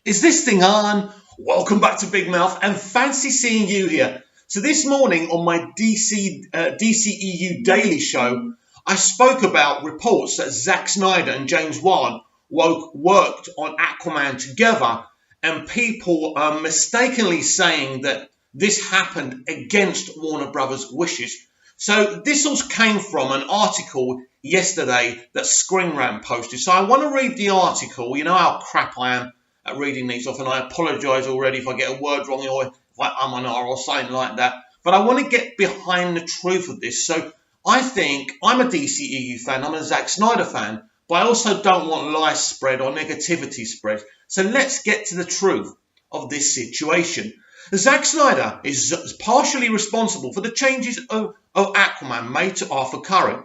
Is this thing on? Welcome back to Big Mouth and fancy seeing you here. So this morning on my DCEU Daily Show, I spoke about reports that Zack Snyder and James Wann worked on Aquaman together, and people are mistakenly saying that this happened against Warner Brothers' wishes. So this all came from an article yesterday that Screen Rant posted. So I want to read the article. You know how crap I am at reading these off, and I apologise already if I get a word wrong or if I'm on R or something like that. But I want to get behind the truth of this. So I think I'm a DCEU fan, I'm a Zack Snyder fan, but I also don't want lies spread or negativity spread. So let's get to the truth of this situation. Zack Snyder is partially responsible for the changes of Aquaman made to Arthur Curry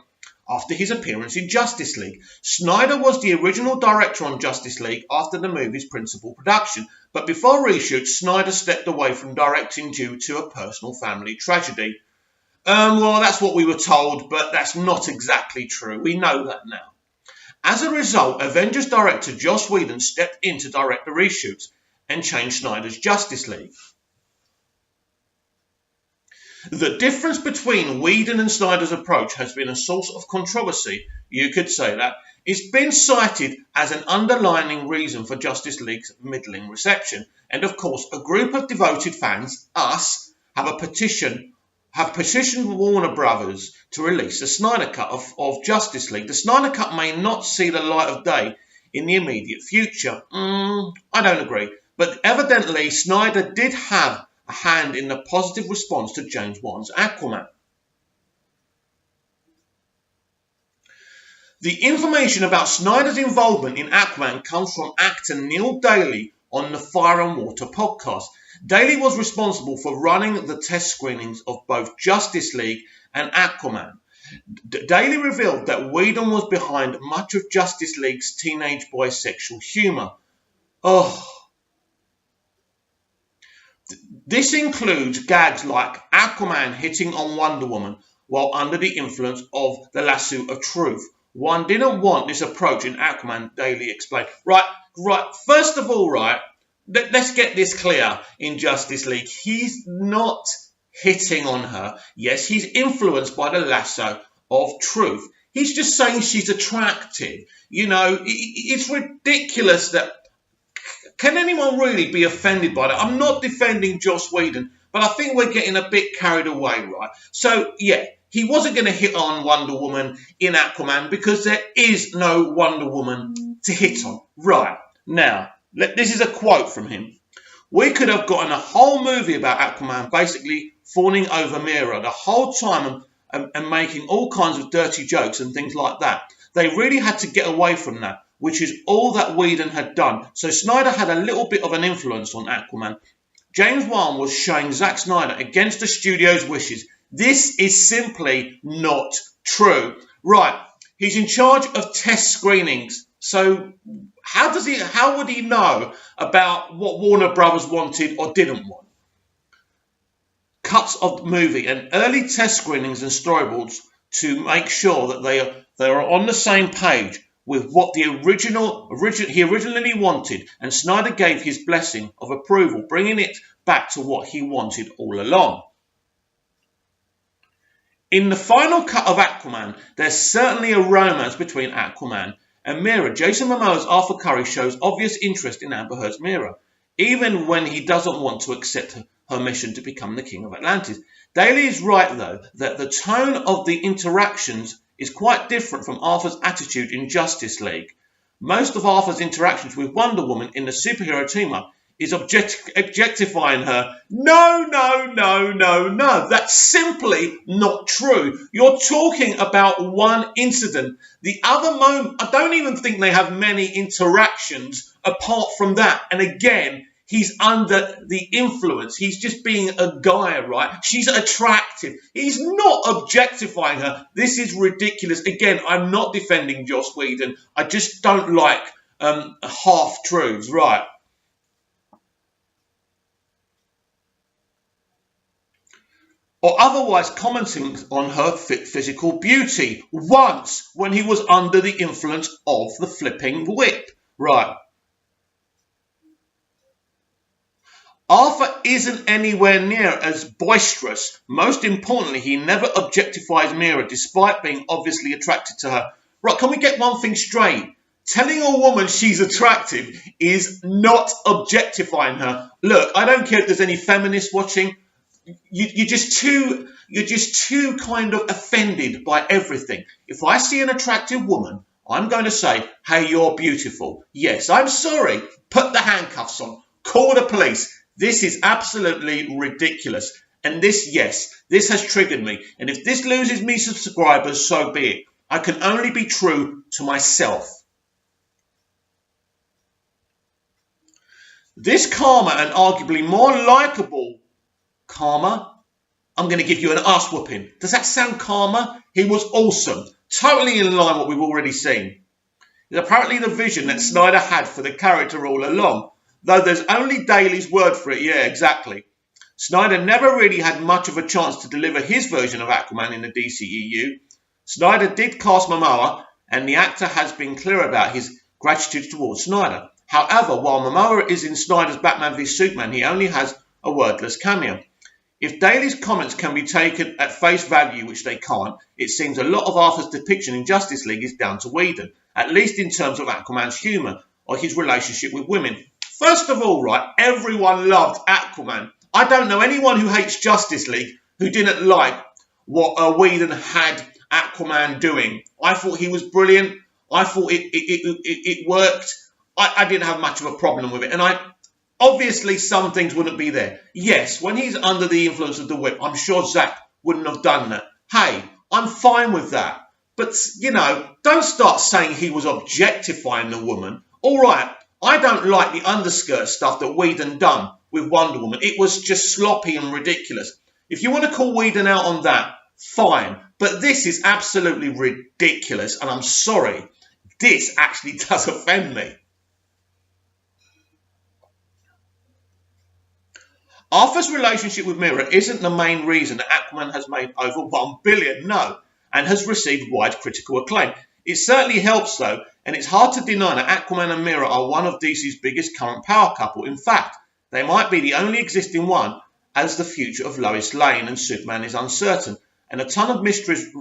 after his appearance in Justice League. Snyder was the original director on Justice League after the movie's principal production, but before reshoot, Snyder stepped away from directing due to a personal family tragedy. Well, that's what we were told, but that's not exactly true. We know that now. As a result, Avengers director Joss Whedon stepped in to direct the reshoots and change Snyder's Justice League. The difference between Whedon and Snyder's approach has been a source of controversy, you could say that. It's been cited as an underlying reason for Justice League's middling reception. And of course, a group of devoted fans, us, have petitioned Warner Brothers to release a Snyder Cut of Justice League. The Snyder Cut may not see the light of day in the immediate future. I don't agree. But evidently, Snyder did have a hand in the positive response to James Wann's Aquaman. The information about Snyder's involvement in Aquaman comes from actor Neil Daly on the Fire and Water podcast. Daly was responsible for running the test screenings of both Justice League and Aquaman. Daly revealed that Whedon was behind much of Justice League's teenage boy sexual humour. This includes gags like Aquaman hitting on Wonder Woman while under the influence of the lasso of truth. One didn't want this approach in Aquaman, Daly explained. Right. First of all, let's get this clear in Justice League. He's not hitting on her. Yes, he's influenced by the lasso of truth. He's just saying she's attractive. You know, it's ridiculous that... Can anyone really be offended by that? I'm not defending Joss Whedon, but I think we're getting a bit carried away, right? So, yeah, he wasn't going to hit on Wonder Woman in Aquaman because there is no Wonder Woman to hit on. Right. Now, this is a quote from him. We could have gotten a whole movie about Aquaman basically fawning over Mira the whole time and making all kinds of dirty jokes and things like that. They really had to get away from that, which is all that Whedon had done. So Snyder had a little bit of an influence on Aquaman. James Wann was showing Zack Snyder against the studio's wishes. This is simply not true. Right, he's in charge of test screenings. So how would he know about what Warner Brothers wanted or didn't want? Cuts of the movie and early test screenings and storyboards to make sure that they are on the same page with what he originally wanted, and Snyder gave his blessing of approval, bringing it back to what he wanted all along. In the final cut of Aquaman, there's certainly a romance between Aquaman and Mira. Jason Momoa's Arthur Curry shows obvious interest in Amber Heard's Mira, even when he doesn't want to accept her mission to become the King of Atlantis. Daly is right, though, that the tone of the interactions is quite different from Arthur's attitude in Justice League. Most of Arthur's interactions with Wonder Woman in the superhero team-up is objectifying her. No. That's simply not true. You're talking about one incident. The other moment, I don't even think they have many interactions apart from that. And again, he's under the influence. He's just being a guy, right? She's attractive. He's not objectifying her. This is ridiculous. Again, I'm not defending Joss Whedon. I just don't like half-truths, right? Or otherwise commenting on her physical beauty once when he was under the influence of the flipping whip. Right. Arthur isn't anywhere near as boisterous. Most importantly, he never objectifies Mira despite being obviously attracted to her. Right, can we get one thing straight? Telling a woman she's attractive is not objectifying her. Look, I don't care if there's any feminists watching. You're just too kind of offended by everything. If I see an attractive woman, I'm going to say, hey, you're beautiful. Yes, I'm sorry. Put the handcuffs on. Call the police. This is absolutely ridiculous. And this has triggered me. And if this loses me subscribers, so be it. I can only be true to myself. This calmer and arguably more likeable Karma, I'm going to give you an ass whooping. Does that sound calmer? He was awesome. Totally in line with what we've already seen. It's apparently the vision that Snyder had for the character all along. Though there's only Daly's word for it. Yeah, exactly. Snyder never really had much of a chance to deliver his version of Aquaman in the DCEU. Snyder did cast Momoa, and the actor has been clear about his gratitude towards Snyder. However, while Momoa is in Snyder's Batman v Superman, he only has a wordless cameo. If Daly's comments can be taken at face value, which they can't, it seems a lot of Arthur's depiction in Justice League is down to Whedon, at least in terms of Aquaman's humour or his relationship with women. First of all, right, everyone loved Aquaman. I don't know anyone who hates Justice League who didn't like what Whedon had Aquaman doing. I thought he was brilliant. I thought it worked. I didn't have much of a problem with it. And obviously, some things wouldn't be there. Yes, when he's under the influence of the whip, I'm sure Zack wouldn't have done that. Hey, I'm fine with that. But, don't start saying he was objectifying the woman. All right, I don't like the underskirt stuff that Whedon done with Wonder Woman. It was just sloppy and ridiculous. If you want to call Whedon out on that, fine. But this is absolutely ridiculous, and I'm sorry. This actually does offend me. Arthur's relationship with Mira isn't the main reason that Aquaman has made over $1 billion, no, and has received wide critical acclaim. It certainly helps, though, and it's hard to deny that Aquaman and Mira are one of DC's biggest current power couple. In fact, they might be the only existing one, as the future of Lois Lane and Superman is uncertain, and a ton of mysteries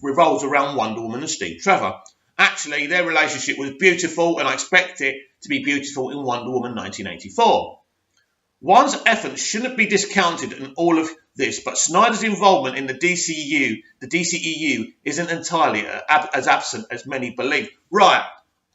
revolves around Wonder Woman and Steve Trevor. Actually, their relationship was beautiful, and I expect it to be beautiful in Wonder Woman 1984. Wann's efforts shouldn't be discounted in all of this, but Snyder's involvement in the DCEU isn't entirely as absent as many believe. Right,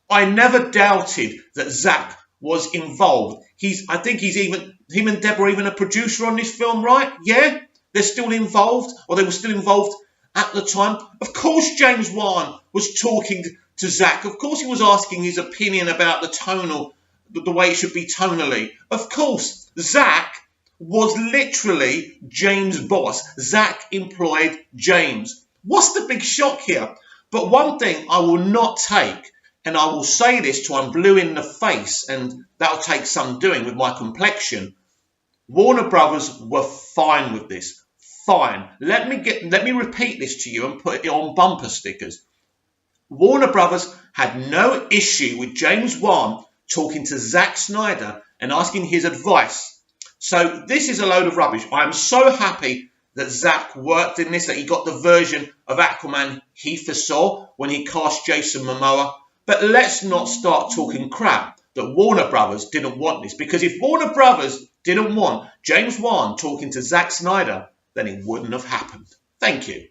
I never doubted that Zack was involved. I think him and Deb are even a producer on this film, right? Yeah, they're still involved, or they were still involved at the time. Of course James Wann was talking to Zack. Of course he was asking his opinion about the way it should be tonally. Of course, Zack was literally James' boss. Zack employed James. What's the big shock here? But one thing I will not take, and I will say this till I'm blue in the face, and that'll take some doing with my complexion. Warner Brothers were fine with this. Fine. Let me repeat this to you and put it on bumper stickers. Warner Brothers had no issue with James Wann talking to Zack Snyder and asking his advice. So this is a load of rubbish. I am so happy that Zack worked in this, that he got the version of Aquaman he foresaw when he cast Jason Momoa. But let's not start talking crap that Warner Brothers didn't want this. Because if Warner Brothers didn't want James Wann talking to Zack Snyder, then it wouldn't have happened. Thank you.